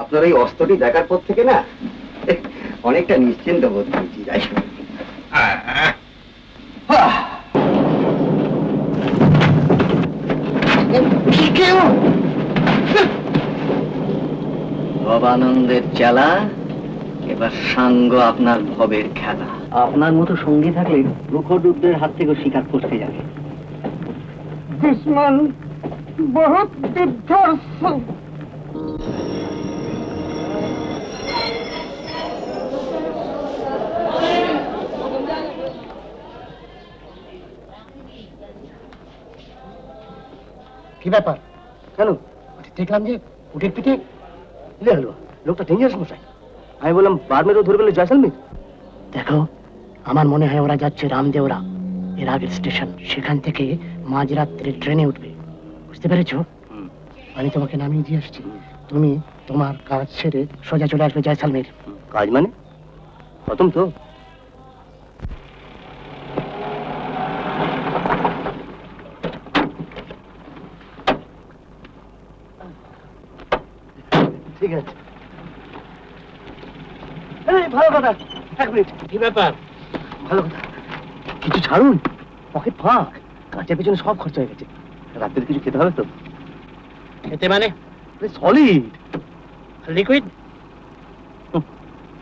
আপনার এই অস্ত্রটি দেখার পর থেকে না অনেকটা নিশ্চিন্ত বোধ করছি। যাই ভবানন্দের চেলা, এবার সাঙ্গ আপনার ভবের খেলা। আপনার মতো সঙ্গী থাকলে প্রখররুদ্রের হাত থেকে শিকার করতে যাবে। দুশ্মন বহুত বিধ্বস্ত। কি ব্যাপার? কেন দেখলাম যে উঠে পিঠে হলো, লোকটা ডেঞ্জারাস মশাই। আমি বললাম বার্মেরও ধরে ফেলে জয়সালমীর। দেখো, আমার মনে হয় ওরা যাচ্ছে রামদেওরা, এর আগের স্টেশন। সেখান থেকে মাঝরাত্রে ট্রেনে উঠবে, বুঝতে পেরেছো? আমি তোমাকে নামিয়ে দিয়ে আসছি, তুমি তোমার কাজ ছেড়ে সোজা চলে আসবে জয়সালমীর। কাজ মানে? খতম তো? ঠিক আছে, ভালো কথা। এক মিনিট। কি ব্যাপার? ভালো কথা, কিছু ছাড়ুন, পকেট ফাঁক, কাজের পেছনে সব খরচ হয়ে গেছে। রাত্রে কিছু খেতে হবে তো? খেতে মানে? Solid liquid,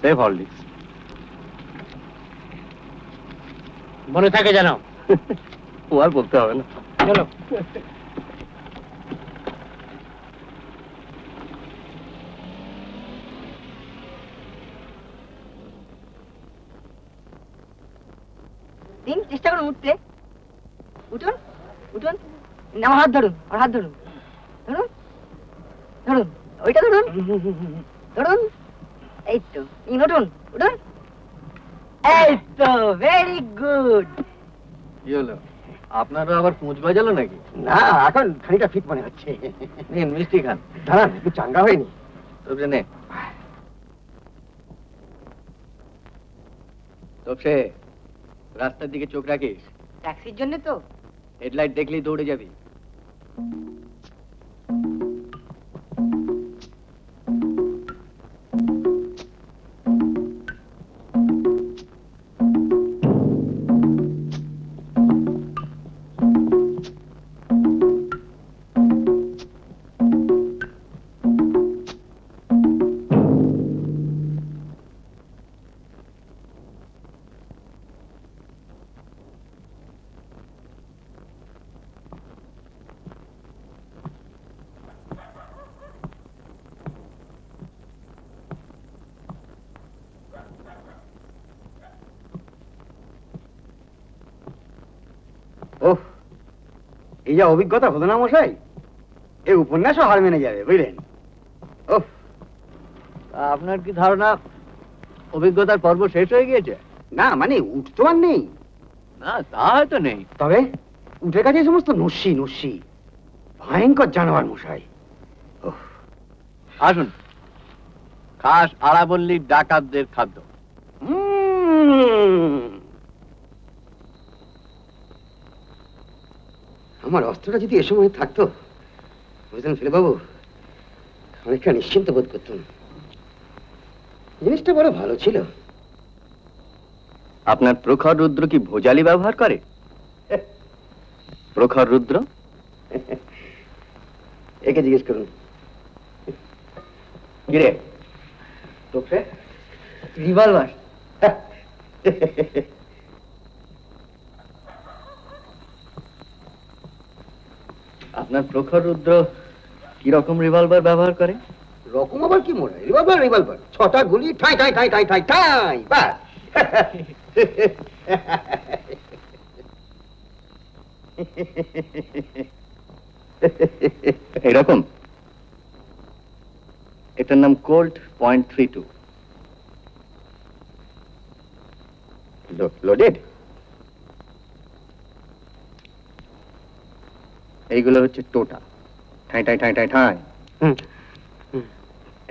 save Horlicks. মনে থাকে জানো? ও আর বলতে হবে না, চলো। চেষ্টা করুন উঠতে। উঠুন উঠুন, আমার হাত ধরুন, আমার হাত ধরুন, ধরুন ধরুন, ওইটা ধরুন ধরুন, এই তো। উঠুন উঠুন, এই তো, ভেরি গুড। কি হলো, আপনারও আবার পুঁজ বাজালো নাকি? না, এখন খানিকটা ফিট মনে হচ্ছে। নিন মিষ্টি খান। দাঁড়ান, একটু চাঙ্গা হয়নি। তবে নে। তবে রাস্তার দিকে চোখ রাখিস। ট্যাক্সির জন্য তো? হেডলাইট দেখলেই দৌড়ে যাবি। ওহ, এই যা অভিজ্ঞতা হলো না মশাই, এই উপন্যাসও হার মেনে যাবে, বুঝলেন? ওহ, আপনার কি ধারণা অভিজ্ঞতার পর্ব শেষ হয়ে গিয়েছে? না মানে উঠ তো আর নেই। না, তা হয়তো নেই, তবে উঠে গেছে সমস্ত নস্যি নস্যি, ভয়ঙ্কর জানোয়ার মশাই। আসুন, খাস আরাবল্লীর ডাকাতদের খাদ্য। আমার অস্ত্রটা যদি এ সময় থাকতো, বুঝলেন ফেলে বাবু, অনেকটা নিশ্চিন্ত বোধ করতাম। জিনিসটা বড় ভালো ছিল। আপনার প্রখর রুদ্র কি ভোজালি ব্যবহার করে? প্রখর রুদ্র? একে জিজ্ঞেস করুন। কিরে তোকে? রিভলভার। আপনার প্রখর রুদ্র কি রকম রিভলভার ব্যবহার করে? রকম আবার কি মনে হয়? রিভলভার রিভলভার, 6টা গুলি, ঠাই ঠাই ঠাই ঠাই ঠাই ঠাই, বাস। এরকম? এটার নাম কোল্ট .32। লোডেড? এইগুলো হচ্ছে টোটা, ঠাই ঠাই ঠাই ঠাই ঠাই।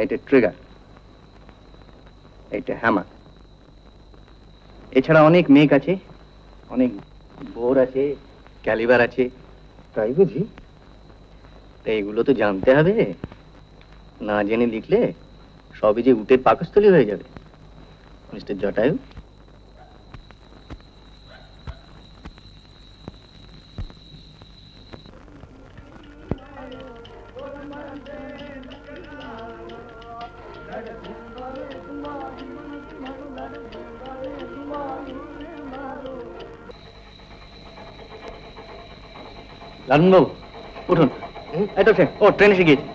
এইটা ট্রিগার, এইটা হ্যামার। এছাড়া অনেক মেক আছে, অনেক বোর আছে, ক্যালিবার আছে। তাই বুঝি? এইগুলো তো জানতে হবে, না জেনে লিখলে সবই যে উটের পাকস্থলী হয়ে যাবে মিস্টার জটায়ু। লালনবাবু উঠুন। এই তো সে, ও ট্রেন এসে গিয়েছে।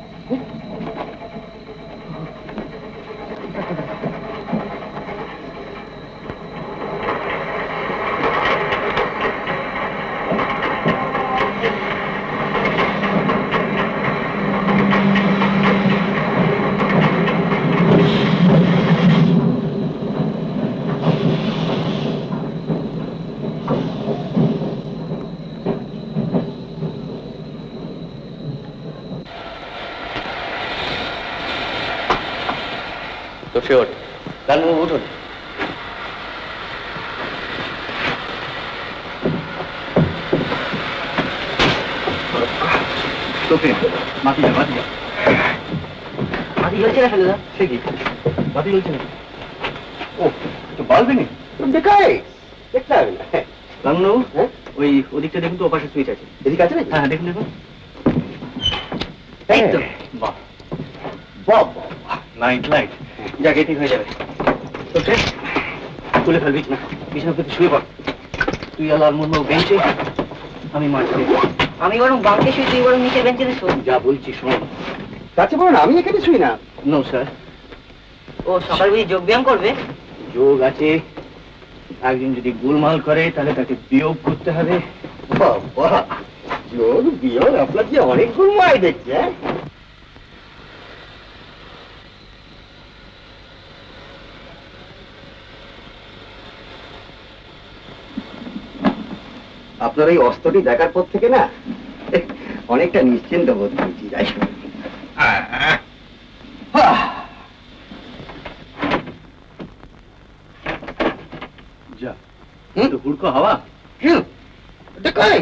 তো সে ওঠে। লালনবাবু উঠুন। তোকে মাটি যা, মাটি যা। মাটি জ্বলছে না ফেলুদা? সে কি মাটি জ্বলছে না? ও তো বালবে নি দেখাই দেখতে হবে না। লালনবাবু হ্যাঁ ওই ওদিকটা দেখুন তো, ওপাশে সুইচ আছে। এদিকে আছে নাকি? হ্যাঁ দেখুন দেখুন। এই তো। বাহ বাহ লাইট লাইট জায়গায় ঠিক হয়ে যাবে। ওকে তুলে ফেল বিছনা, বিছানা পেতে শুয়ে পড়। তুই আর লালমোহনবাবু বেঞ্চে, আমি মাঠে। আমি বরং বাঁকে শুই, তুই বরং নিচে বেঞ্চে শো। যা বলছি শোন। কাছে বলো না, আমি এখানে শুই না। No sir. ও সকাল বুঝি যোগ ব্যায়াম করবে? যোগ আছে, একজন যদি গোলমাল করে তাহলে তাকে বিয়োগ করতে হবে। বাবা যোগ বিয়োগ আপনার যে অনেক গুলমাই দেখছে। আপনার এই অস্ত্রটি দেখার পর থেকে না অনেকটা নিশ্চিন্ত বোধ করছি। যাই যা হুড়কো হাওয়া। দেখাই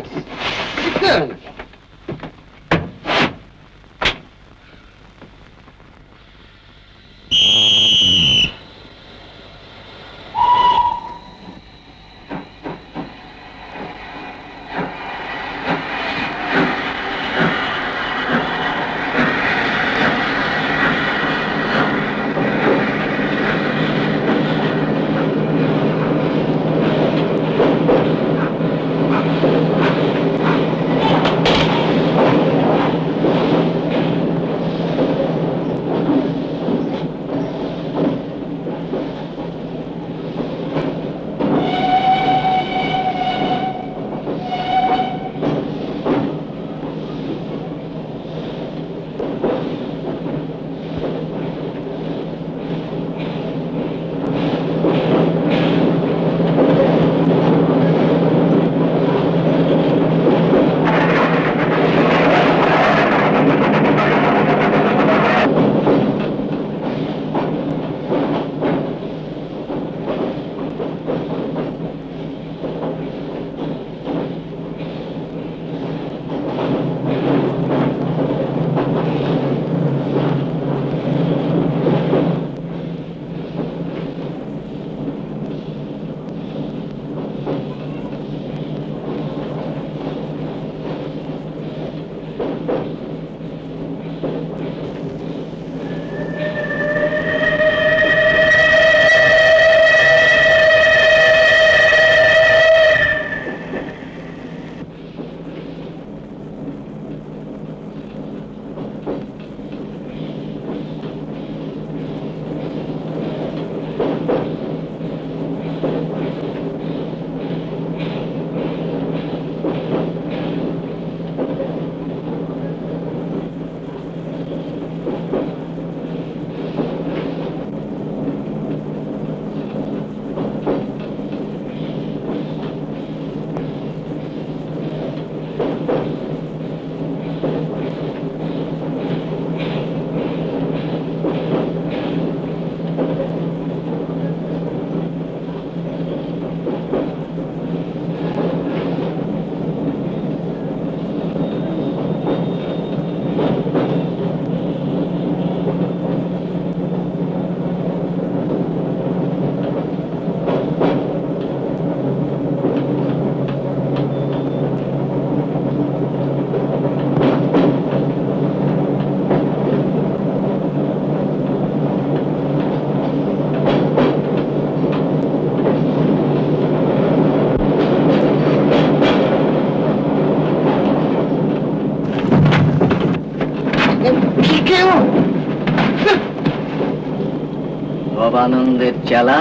ভবানন্দের চেলা,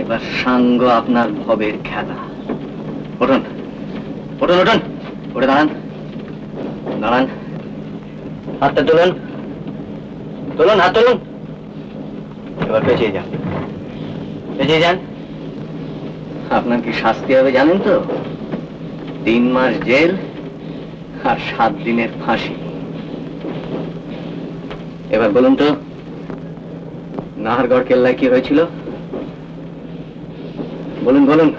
এবার সাঙ্গ আপনার ভবের খেলা। উঠুন উঠুন উঠুন, উঠে দাঁড়ান দাঁড়ান, হাতটা তুলুন তুলুন, হাত তুলুন। এবার পেঁচিয়ে যান, পেঁচিয়ে যান। আপনার কি শাস্তি হবে জানেন তো? 3 মাস জেল আর 7 দিনের ফাঁসি। এবার বলুন তো, নাহারগড় কেল্লায় কি হয়েছিল? বলুন বলুন।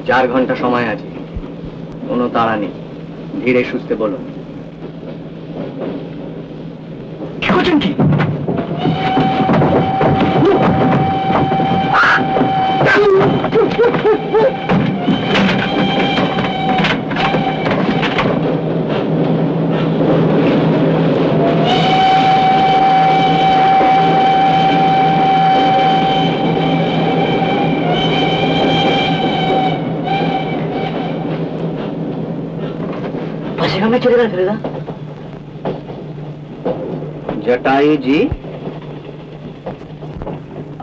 4 ঘন্টা সময় আছে, কোনো তাড়া নেই, ধীরে সুস্থে বলুন। কি করছেন কি? चले गए फिरेदा জটায়ুজি,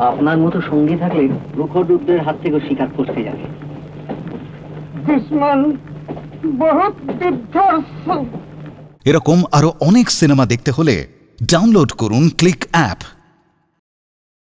আপনার মতো সঙ্গী থাকলে প্রখরদের হাত থেকে শিকার করতে যাবে। দুশ্মন বহুত বিধ্বস্ত। এরকম আরো অনেক সিনেমা দেখতে হলে ডাউনলোড করুন ক্লিক অ্যাপ।